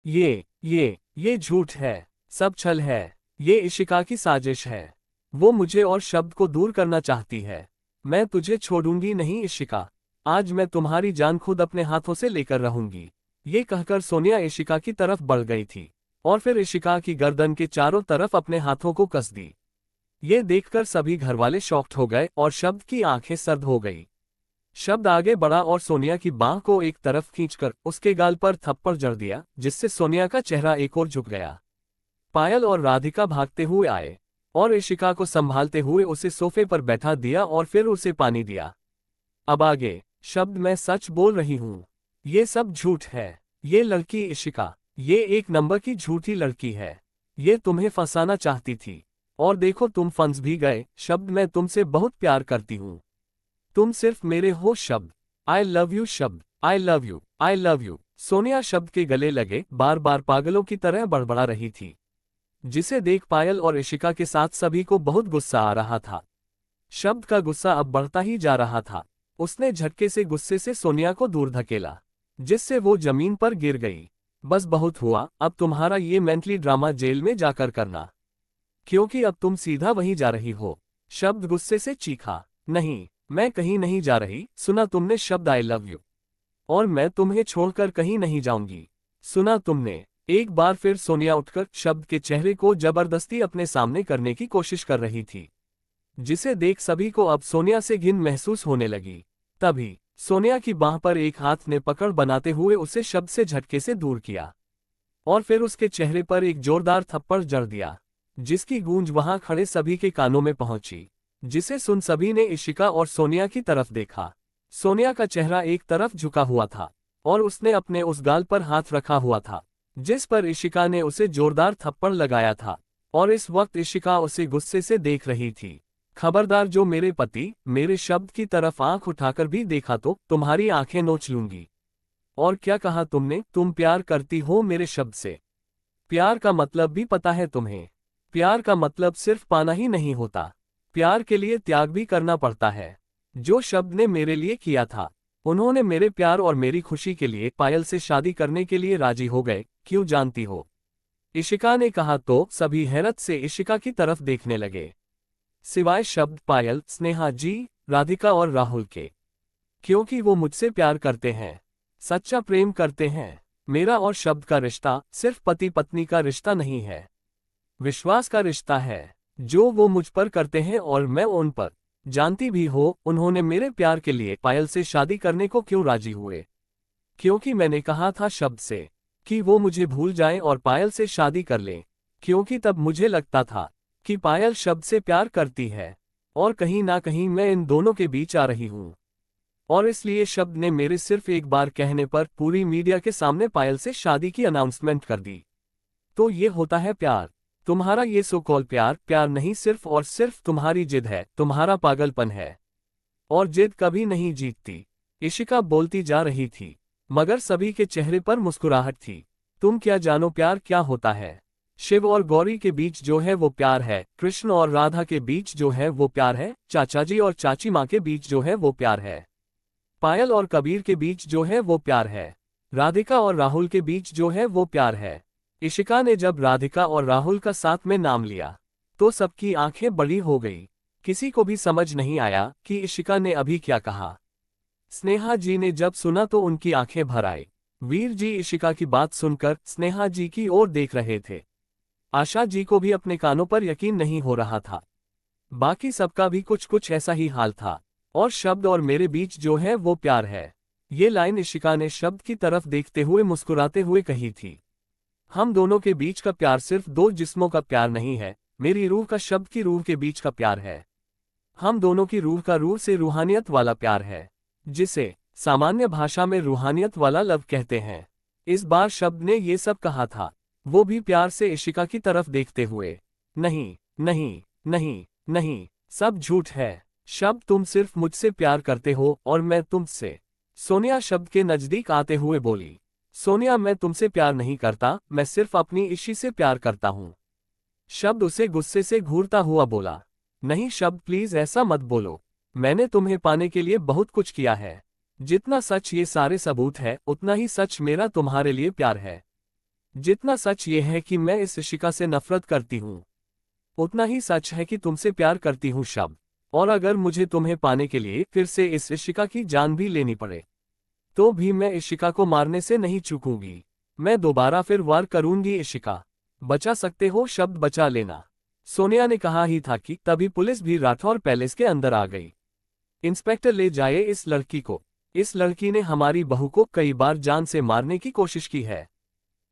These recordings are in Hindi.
ये झूठ है, सब छल है, ये इशिका की साजिश है। वो मुझे और शब्द को दूर करना चाहती है। मैं तुझे छोड़ूंगी नहीं इशिका, आज मैं तुम्हारी जान खुद अपने हाथों से लेकर रहूंगी। ये कहकर सोनिया इशिका की तरफ बढ़ गई थी और फिर इशिका की गर्दन के चारों तरफ अपने हाथों को कस दी। ये देखकर सभी घरवाले शॉक्ड हो गए और शब्द की आंखें सर्द हो गई। शब्द आगे बढ़ा और सोनिया की बाह को एक तरफ खींचकर उसके गाल पर थप्पड़ जड़ दिया, जिससे सोनिया का चेहरा एक ओर झुक गया। पायल और राधिका भागते हुए आए और इशिका को संभालते हुए उसे सोफे पर बैठा दिया और फिर उसे पानी दिया। अब आगे शब्द, मैं सच बोल रही हूँ, ये सब झूठ है। ये लड़की इशिका, ये एक नंबर की झूठी लड़की है। ये तुम्हें फंसाना चाहती थी और देखो तुम फंस भी गए। शब्द, मैं तुमसे बहुत प्यार करती हूँ, तुम सिर्फ मेरे हो शब्द। आई लव यू शब्द, I love you, I love you. Sonia शब्द के गले लगे बार बार पागलों की तरह बड़बड़ा रही थी, जिसे देख पायल और इशिका के साथ सभी को बहुत गुस्सा आ रहा था। शब्द का गुस्सा अब बढ़ता ही जा रहा था। उसने झटके से गुस्से से सोनिया को दूर धकेला, जिससे वो जमीन पर गिर गई। बस बहुत हुआ, अब तुम्हारा ये मेंटली ड्रामा जेल में जाकर करना, क्योंकि अब तुम सीधा वहीं जा रही हो। शब्द गुस्से से चीखा, नहीं, मैं कहीं नहीं जा रही। सुना तुमने शब्द, आई लव यू, और मैं तुम्हें छोड़कर कहीं नहीं जाऊंगी। सुना तुमने। एक बार फिर सोनिया उठकर शब्द के चेहरे को जबरदस्ती अपने सामने करने की कोशिश कर रही थी, जिसे देख सभी को अब सोनिया से घिन महसूस होने लगी। तभी सोनिया की बाह पर एक हाथ ने पकड़ बनाते हुए उसे शब्द से झटके से दूर किया और फिर उसके चेहरे पर एक जोरदार थप्पड़ जड़ दिया, जिसकी गूंज वहां खड़े सभी के कानों में पहुंची, जिसे सुन सभी ने इशिका और सोनिया की तरफ देखा। सोनिया का चेहरा एक तरफ झुका हुआ था और उसने अपने उस गाल पर हाथ रखा हुआ था जिस पर इशिका ने उसे जोरदार थप्पड़ लगाया था, और इस वक्त इशिका उसे गुस्से से देख रही थी। खबरदार, जो मेरे पति, मेरे शब्द की तरफ आंख उठाकर भी देखा तो तुम्हारी आंखें नोच लूंगी। और क्या कहा तुमने? तुम प्यार करती हो मेरे शब्द से? प्यार का मतलब भी पता है तुम्हें? प्यार का मतलब सिर्फ पाना ही नहीं होता, प्यार के लिए त्याग भी करना पड़ता है। जो शब्द ने मेरे लिए किया था, उन्होंने मेरे प्यार और मेरी खुशी के लिए पायल से शादी करने के लिए राजी हो गए, क्यों जानती हो? इशिका ने कहा तो सभी हैरत से इशिका की तरफ देखने लगे, सिवाय शब्द, पायल, स्नेहा जी, राधिका और राहुल के, क्योंकि वो मुझसे प्यार करते हैं, सच्चा प्रेम करते हैं। मेरा और शब्द का रिश्ता सिर्फ पति पत्नी का रिश्ता नहीं है, विश्वास का रिश्ता है, जो वो मुझ पर करते हैं और मैं उन पर। जानती भी हो उन्होंने मेरे प्यार के लिए पायल से शादी करने को क्यों राजी हुए? क्योंकि मैंने कहा था शब्द से कि वो मुझे भूल जाएं और पायल से शादी कर लें, क्योंकि तब मुझे लगता था कि पायल शब्द से प्यार करती है और कहीं ना कहीं मैं इन दोनों के बीच आ रही हूँ। और इसलिए शब्द ने मेरे सिर्फ एक बार कहने पर पूरी मीडिया के सामने पायल से शादी की अनाउंसमेंट कर दी। तो ये होता है प्यार। तुम्हारा ये सो कॉल प्यार, प्यार नहीं, सिर्फ और सिर्फ तुम्हारी जिद है, तुम्हारा पागलपन है, और जिद कभी नहीं जीतती। इशिका बोलती जा रही थी, मगर सभी के चेहरे पर मुस्कुराहट थी। तुम क्या जानो प्यार क्या होता है? शिव और गौरी के बीच जो है वो प्यार है, कृष्ण और राधा के बीच जो है वो प्यार है, चाचा जी और चाची माँ के बीच जो है वो प्यार है, पायल और कबीर के बीच जो है वो प्यार है, राधिका और राहुल के बीच जो है वो प्यार है। इशिका ने जब राधिका और राहुल का साथ में नाम लिया तो सबकी आंखें बड़ी हो गई। किसी को भी समझ नहीं आया कि इशिका ने अभी क्या कहा। स्नेहा जी ने जब सुना तो उनकी आंखें भर आई। वीर जी इशिका की बात सुनकर स्नेहा जी की ओर देख रहे थे। आशा जी को भी अपने कानों पर यकीन नहीं हो रहा था। बाकी सबका भी कुछ कुछ ऐसा ही हाल था। और शब्द और मेरे बीच जो है वो प्यार है, ये लाइन इशिका ने शब्द की तरफ देखते हुए मुस्कुराते हुए कही थी। हम दोनों के बीच का प्यार सिर्फ दो जिस्मों का प्यार नहीं है, मेरी रूह का शब्द की रूह के बीच का प्यार है। हम दोनों की रूह का रूह से रूहानियत वाला प्यार है, जिसे सामान्य भाषा में रूहानियत वाला लव कहते हैं। इस बार शब्द ने ये सब कहा था, वो भी प्यार से इशिका की तरफ देखते हुए। नहीं नहीं नहीं नहीं, सब झूठ है। शब्द, तुम सिर्फ मुझसे प्यार करते हो और मैं तुमसे। सोनिया शब्द के नजदीक आते हुए बोली, सोनिया, मैं तुमसे प्यार नहीं करता, मैं सिर्फ अपनी इशी से प्यार करता हूँ। शब्द उसे गुस्से से घूरता हुआ बोला, नहीं शब्द, प्लीज ऐसा मत बोलो। मैंने तुम्हें पाने के लिए बहुत कुछ किया है। जितना सच ये सारे सबूत है, उतना ही सच मेरा तुम्हारे लिए प्यार है। जितना सच ये है कि मैं इस इशिका से नफरत करती हूँ, उतना ही सच है कि तुमसे प्यार करती हूँ शब्द। और अगर मुझे तुम्हें पाने के लिए फिर से इस इशिका की जान भी लेनी पड़े, तो भी मैं इशिका को मारने से नहीं चूकूंगी। मैं दोबारा फिर वार करूंगी इशिका। बचा सकते हो शब्द, बचा लेना। सोनिया ने कहा ही था कि तभी पुलिस भी राठौर पैलेस के अंदर आ गई। इंस्पेक्टर, ले जाए इस लड़की को। इस लड़की ने हमारी बहू को कई बार जान से मारने की कोशिश की है।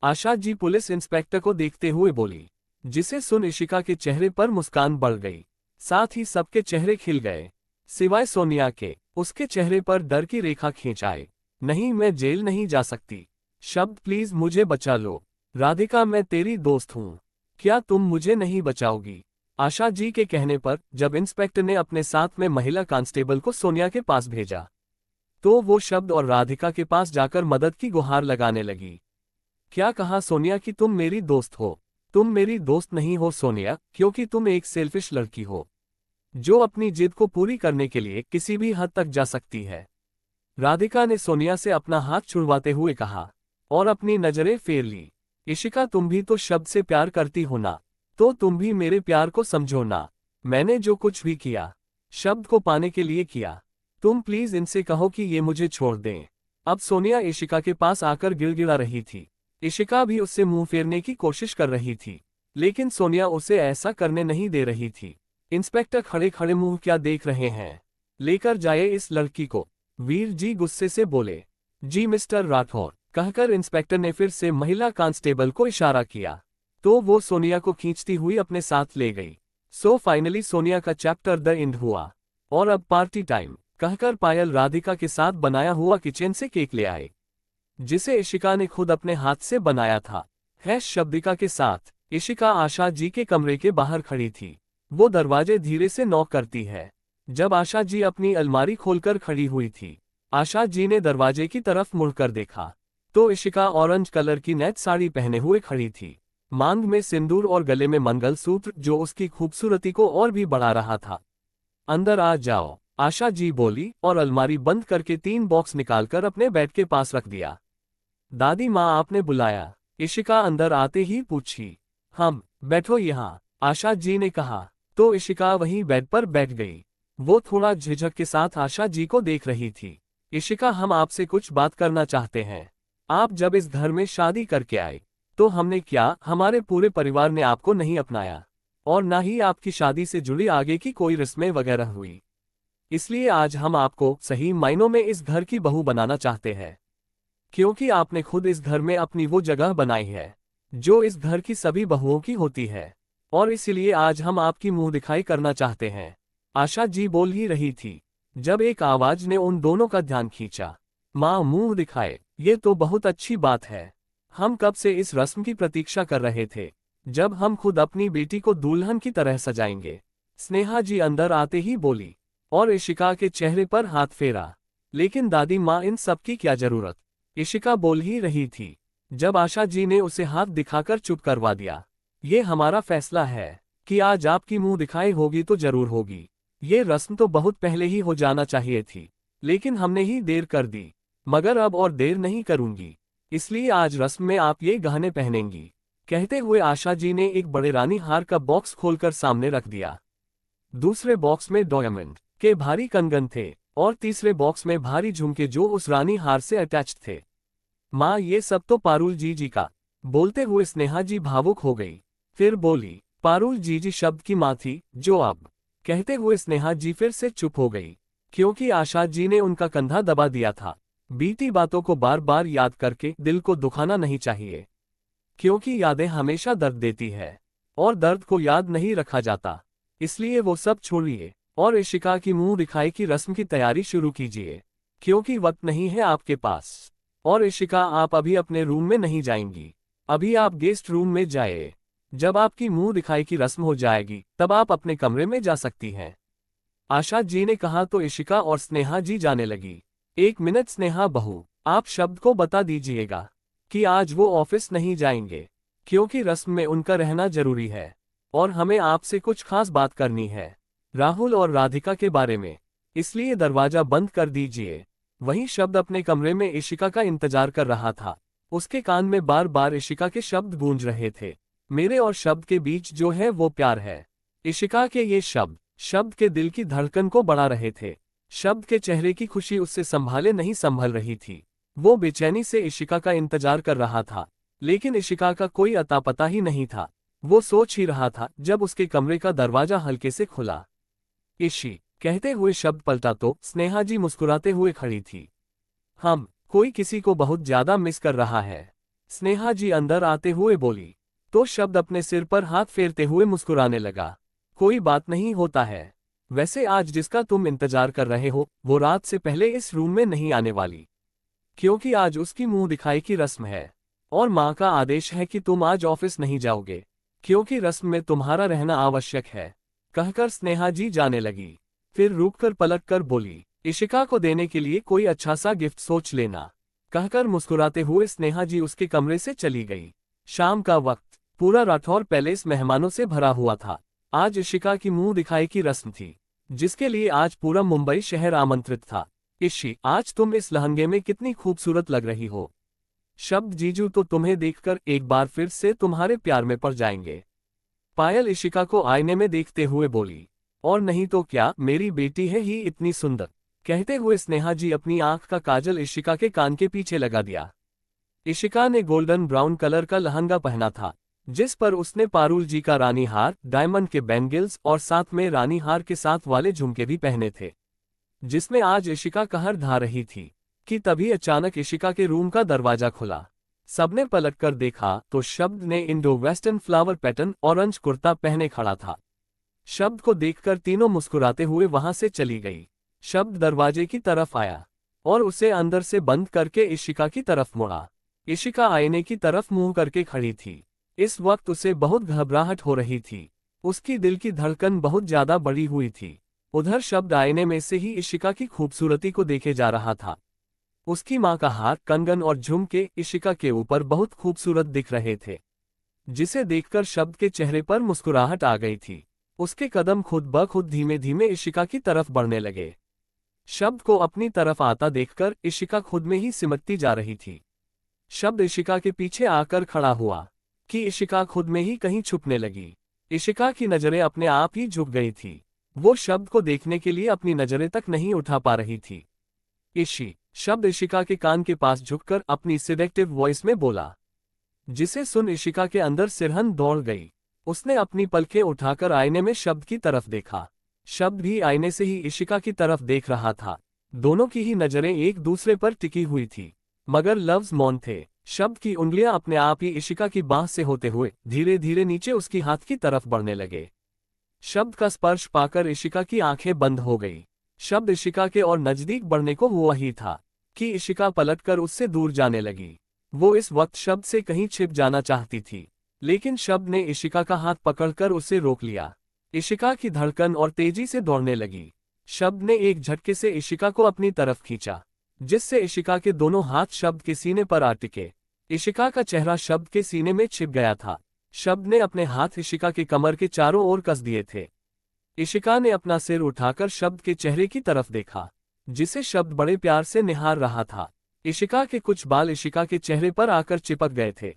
आशा जी पुलिस इंस्पेक्टर को देखते हुए बोली, जिसे सुन इशिका के चेहरे पर मुस्कान बढ़ गई। साथ ही सबके चेहरे खिल गए, सिवाय सोनिया के। उसके चेहरे पर डर की रेखा खींच आई। नहीं, मैं जेल नहीं जा सकती। शब्द, प्लीज मुझे बचा लो। राधिका, मैं तेरी दोस्त हूँ, क्या तुम मुझे नहीं बचाओगी? आशा जी के कहने पर जब इंस्पेक्टर ने अपने साथ में महिला कांस्टेबल को सोनिया के पास भेजा, तो वो शब्द और राधिका के पास जाकर मदद की गुहार लगाने लगी। क्या कहा सोनिया कि तुम मेरी दोस्त हो? तुम मेरी दोस्त नहीं हो सोनिया, क्योंकि तुम एक सेल्फिश लड़की हो, जो अपनी जिद को पूरी करने के लिए किसी भी हद तक जा सकती है। राधिका ने सोनिया से अपना हाथ छुड़वाते हुए कहा और अपनी नजरें फेर ली। इशिका, तुम भी तो शब्द से प्यार करती हो ना, तो तुम भी मेरे प्यार को समझो ना। मैंने जो कुछ भी किया, शब्द को पाने के लिए किया। तुम प्लीज इनसे कहो कि ये मुझे छोड़ दें। अब सोनिया इशिका के पास आकर गिड़गिड़ा रही थी। इशिका भी उससे मुंह फेरने की कोशिश कर रही थी, लेकिन सोनिया उसे ऐसा करने नहीं दे रही थी। इंस्पेक्टर, खड़े खड़े मुंह क्या देख रहे हैं? लेकर जाए इस लड़की को। वीर जी गुस्से से बोले। जी मिस्टर राठौर, कहकर इंस्पेक्टर ने फिर से महिला कांस्टेबल को इशारा किया, तो वो सोनिया को खींचती हुई अपने साथ ले गई। सो फाइनली सोनिया का चैप्टर द एंड हुआ। और अब पार्टी टाइम, कहकर पायल राधिका के साथ बनाया हुआ किचन से केक ले आए, जिसे इशिका ने खुद अपने हाथ से बनाया था। शब्दिका के साथ इशिका आशा जी के कमरे के बाहर खड़ी थी। वो दरवाजे धीरे से नॉक करती है। जब आशा जी अपनी अलमारी खोलकर खड़ी हुई थी, आशा जी ने दरवाजे की तरफ मुड़कर देखा, तो इशिका ऑरेंज कलर की नेट साड़ी पहने हुए खड़ी थी, मांग में सिंदूर और गले में मंगलसूत्र, जो उसकी खूबसूरती को और भी बढ़ा रहा था। अंदर आ जाओ, आशा जी बोली और अलमारी बंद करके 3 बॉक्स निकालकर अपने बेड के पास रख दिया। दादी माँ, आपने बुलाया? इशिका अंदर आते ही पूछी। हम, बैठो यहाँ, आशा जी ने कहा, तो इशिका वहीं बेड पर बैठ गई। वो थोड़ा झिझक के साथ आशा जी को देख रही थी। इशिका, हम आपसे कुछ बात करना चाहते हैं। आप जब इस घर में शादी करके आए, तो हमने क्या, हमारे पूरे परिवार ने आपको नहीं अपनाया, और ना ही आपकी शादी से जुड़ी आगे की कोई रस्में वगैरह हुई। इसलिए आज हम आपको सही मायनों में इस घर की बहू बनाना चाहते हैं, क्योंकि आपने खुद इस घर में अपनी वो जगह बनाई है, जो इस घर की सभी बहुओं की होती है, और इसलिए आज हम आपकी मुंह दिखाई करना चाहते हैं। आशा जी बोल ही रही थी, जब एक आवाज ने उन दोनों का ध्यान खींचा। माँ, मुंह दिखाए, ये तो बहुत अच्छी बात है। हम कब से इस रस्म की प्रतीक्षा कर रहे थे, जब हम खुद अपनी बेटी को दुल्हन की तरह सजाएंगे। स्नेहा जी अंदर आते ही बोली, और इशिका के चेहरे पर हाथ फेरा। लेकिन दादी माँ, इन सब की क्या जरूरत? इशिका बोल ही रही थी, जब आशा जी ने उसे हाथ दिखाकर चुप करवा दिया। ये हमारा फैसला है कि आज आपकी मुंह दिखाई होगी तो जरूर होगी। ये रस्म तो बहुत पहले ही हो जाना चाहिए थी, लेकिन हमने ही देर कर दी। मगर अब और देर नहीं करूंगी, इसलिए आज रस्म में आप ये गहने पहनेंगी। कहते हुए आशा जी ने एक बड़े रानी हार का बॉक्स खोलकर सामने रख दिया। दूसरे बॉक्स में डायमंड के भारी कंगन थे, और तीसरे बॉक्स में भारी झुमके जो उस रानी हार से अटैच्ड थे। माँ, ये सब तो पारुल जी का। बोलते हुए स्नेहा जी भावुक हो गई, फिर बोली, पारुल जी शब्द की माँ थी जो अब। कहते हुए स्नेहा जी फिर से चुप हो गई, क्योंकि आशा जी ने उनका कंधा दबा दिया था। बीती बातों को बार बार याद करके दिल को दुखाना नहीं चाहिए, क्योंकि यादें हमेशा दर्द देती है, और दर्द को याद नहीं रखा जाता। इसलिए वो सब छोड़िए और इशिका की मुंह दिखाई की रस्म की तैयारी शुरू कीजिए, क्योंकि वक्त नहीं है आपके पास। और इशिका, आप अभी अपने रूम में नहीं जाएंगी, अभी आप गेस्ट रूम में जाए। जब आपकी मुंह दिखाई की रस्म हो जाएगी, तब आप अपने कमरे में जा सकती हैं। आशा जी ने कहा तो इशिका और स्नेहा जी जाने लगी। 1 मिनट स्नेहा बहू, आप शब्द को बता दीजिएगा कि आज वो ऑफिस नहीं जाएंगे, क्योंकि रस्म में उनका रहना जरूरी है, और हमें आपसे कुछ खास बात करनी है, राहुल और राधिका के बारे में। इसलिए दरवाजा बंद कर दीजिए। वहीं शब्द अपने कमरे में इशिका का इंतजार कर रहा था। उसके कान में बार बार इशिका के शब्द गूंज रहे थे। मेरे और शब्द के बीच जो है वो प्यार है। इशिका के ये शब्द के दिल की धड़कन को बढ़ा रहे थे। शब्द के चेहरे की खुशी उससे संभाले नहीं संभल रही थी। वो बेचैनी से इशिका का इंतजार कर रहा था, लेकिन इशिका का कोई अता पता ही नहीं था। वो सोच ही रहा था जब उसके कमरे का दरवाजा हल्के से खुला। इशी कहते हुए शब्द पलटा तो स्नेहा जी मुस्कुराते हुए खड़ी थी। कोई किसी को बहुत ज्यादा मिस कर रहा है, स्नेहा जी अंदर आते हुए बोली। तो शब्द अपने सिर पर हाथ फेरते हुए मुस्कुराने लगा। कोई बात नहीं होता है। वैसे आज जिसका तुम इंतजार कर रहे हो वो रात से पहले इस रूम में नहीं आने वाली, क्योंकि आज उसकी मुंह दिखाई की रस्म है और माँ का आदेश है कि तुम आज ऑफिस नहीं जाओगे, क्योंकि रस्म में तुम्हारा रहना आवश्यक है, कहकर स्नेहा जी जाने लगी। फिर रुककर पलटकर बोली, इशिका को देने के लिए कोई अच्छा सा गिफ्ट सोच लेना, कहकर मुस्कुराते हुए स्नेहा जी उसके कमरे से चली गई। शाम का वक्त, पूरा राठौर पैलेस मेहमानों से भरा हुआ था। आज इशिका की मुंह दिखाई की रस्म थी, जिसके लिए आज पूरा मुंबई शहर आमंत्रित था। इशी, आज तुम इस लहंगे में कितनी खूबसूरत लग रही हो। शब्द जीजू तो तुम्हें देखकर एक बार फिर से तुम्हारे प्यार में पड़ जाएंगे। पायल इशिका को आईने में देखते हुए बोली। और नहीं तो क्या, मेरी बेटी है ही इतनी सुंदर, कहते हुए स्नेहा जी अपनी आंख का काजल इशिका के कान के पीछे लगा दिया। इशिका ने गोल्डन ब्राउन कलर का लहंगा पहना था, जिस पर उसने पारुल जी का रानी हार, डायमंड के बैंगल्स और साथ में रानी हार के साथ वाले झुमके भी पहने थे, जिसमें आज इशिका कहर ढा रही थी कि तभी अचानक इशिका के रूम का दरवाजा खुला। सबने पलटकर देखा तो शब्द ने Indo western flower pattern orange kurta पहने खड़ा था। शब्द को देखकर तीनों मुस्कुराते हुए वहां से चली गई। शब्द दरवाजे की तरफ आया और उसे अंदर से बंद करके इशिका की तरफ मुड़ा। इशिका आईने की तरफ मुंह करके खड़ी थी। इस वक्त उसे बहुत घबराहट हो रही थी। उसकी दिल की धड़कन बहुत ज्यादा बढ़ी हुई थी। उधर शब्द आईने में से ही इशिका की खूबसूरती को देखे जा रहा था। उसकी माँ का हार, कंगन और झुमके इशिका के ऊपर बहुत खूबसूरत दिख रहे थे, जिसे देखकर शब्द के चेहरे पर मुस्कुराहट आ गई थी। उसके कदम खुद ब खुद धीमे धीमे इशिका की तरफ बढ़ने लगे। शब्द को अपनी तरफ आता देखकर इशिका खुद में ही सिमटती जा रही थी। शब्द इशिका के पीछे आकर खड़ा हुआ कि इशिका खुद में ही कहीं छुपने लगी। इशिका की नजरें अपने आप ही झुक गई थी। वो शब्द को देखने के लिए अपनी नजरें तक नहीं उठा पा रही थी। इशी, शब्द इशिका के कान के पास झुककर अपनी सिडेक्टिव वॉइस में बोला, जिसे सुन इशिका के अंदर सिरहन दौड़ गई। उसने अपनी पलकें उठाकर आईने में शब्द की तरफ देखा। शब्द भी आईने से ही इशिका की तरफ देख रहा था। दोनों की ही नजरें एक दूसरे पर टिकी हुई थी, मगर लफ्ज मौन थे। शब्द की उंगलियां अपने आप ही इशिका की बाह से होते हुए धीरे धीरे नीचे उसकी हाथ की तरफ बढ़ने लगे। शब्द का स्पर्श पाकर इशिका की आंखें बंद हो गई। शब्द इशिका के और नजदीक बढ़ने को हुआ ही था कि इशिका पलटकर उससे दूर जाने लगी। वो इस वक्त शब्द से कहीं छिप जाना चाहती थी, लेकिन शब्द ने इशिका का हाथ पकड़कर उसे रोक लिया। इशिका की धड़कन और तेजी से दौड़ने लगी। शब्द ने एक झटके से इशिका को अपनी तरफ खींचा, जिससे इशिका के दोनों हाथ शब्द के सीने पर आ टिके। इशिका का चेहरा शब्द के सीने में छिप गया था। शब्द ने अपने हाथ इशिका के कमर के चारों ओर कस दिए थे। इशिका ने अपना सिर उठाकर शब्द के चेहरे की तरफ देखा, जिसे शब्द बड़े प्यार से निहार रहा था। इशिका के कुछ बाल इशिका के चेहरे पर आकर चिपक गए थे।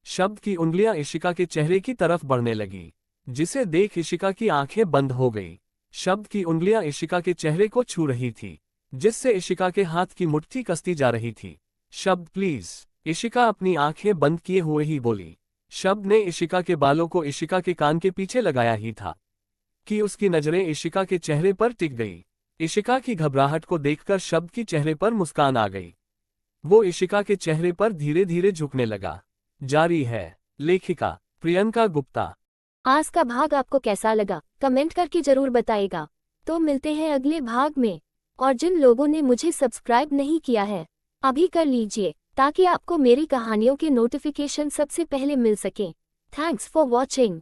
शब्द की उंगलियां इशिका के चेहरे की तरफ बढ़ने लगी, जिसे देख इशिका की आंखें बंद हो गई। शब्द की उंगलियां इशिका के चेहरे को छू रही थी, जिससे इशिका के हाथ की मुट्ठी कसती जा रही थी। शब्द प्लीज, इशिका अपनी आंखें बंद किए हुए ही बोली। शब्द ने इशिका के बालों को इशिका के कान के पीछे लगाया ही था कि उसकी नजरें इशिका के चेहरे पर टिक गई। इशिका की घबराहट को देखकर शब्द की चेहरे पर मुस्कान आ गई। वो इशिका के चेहरे पर धीरे धीरे झुकने लगा। जारी है लेखिका प्रियंका गुप्ता। आज का भाग आपको कैसा लगा कमेंट करके जरूर बताइएगा। तो मिलते हैं अगले भाग में। और जिन लोगों ने मुझे सब्सक्राइब नहीं किया है अभी कर लीजिए, ताकि आपको मेरी कहानियों के नोटिफिकेशन सबसे पहले मिल सके। Thanks for watching.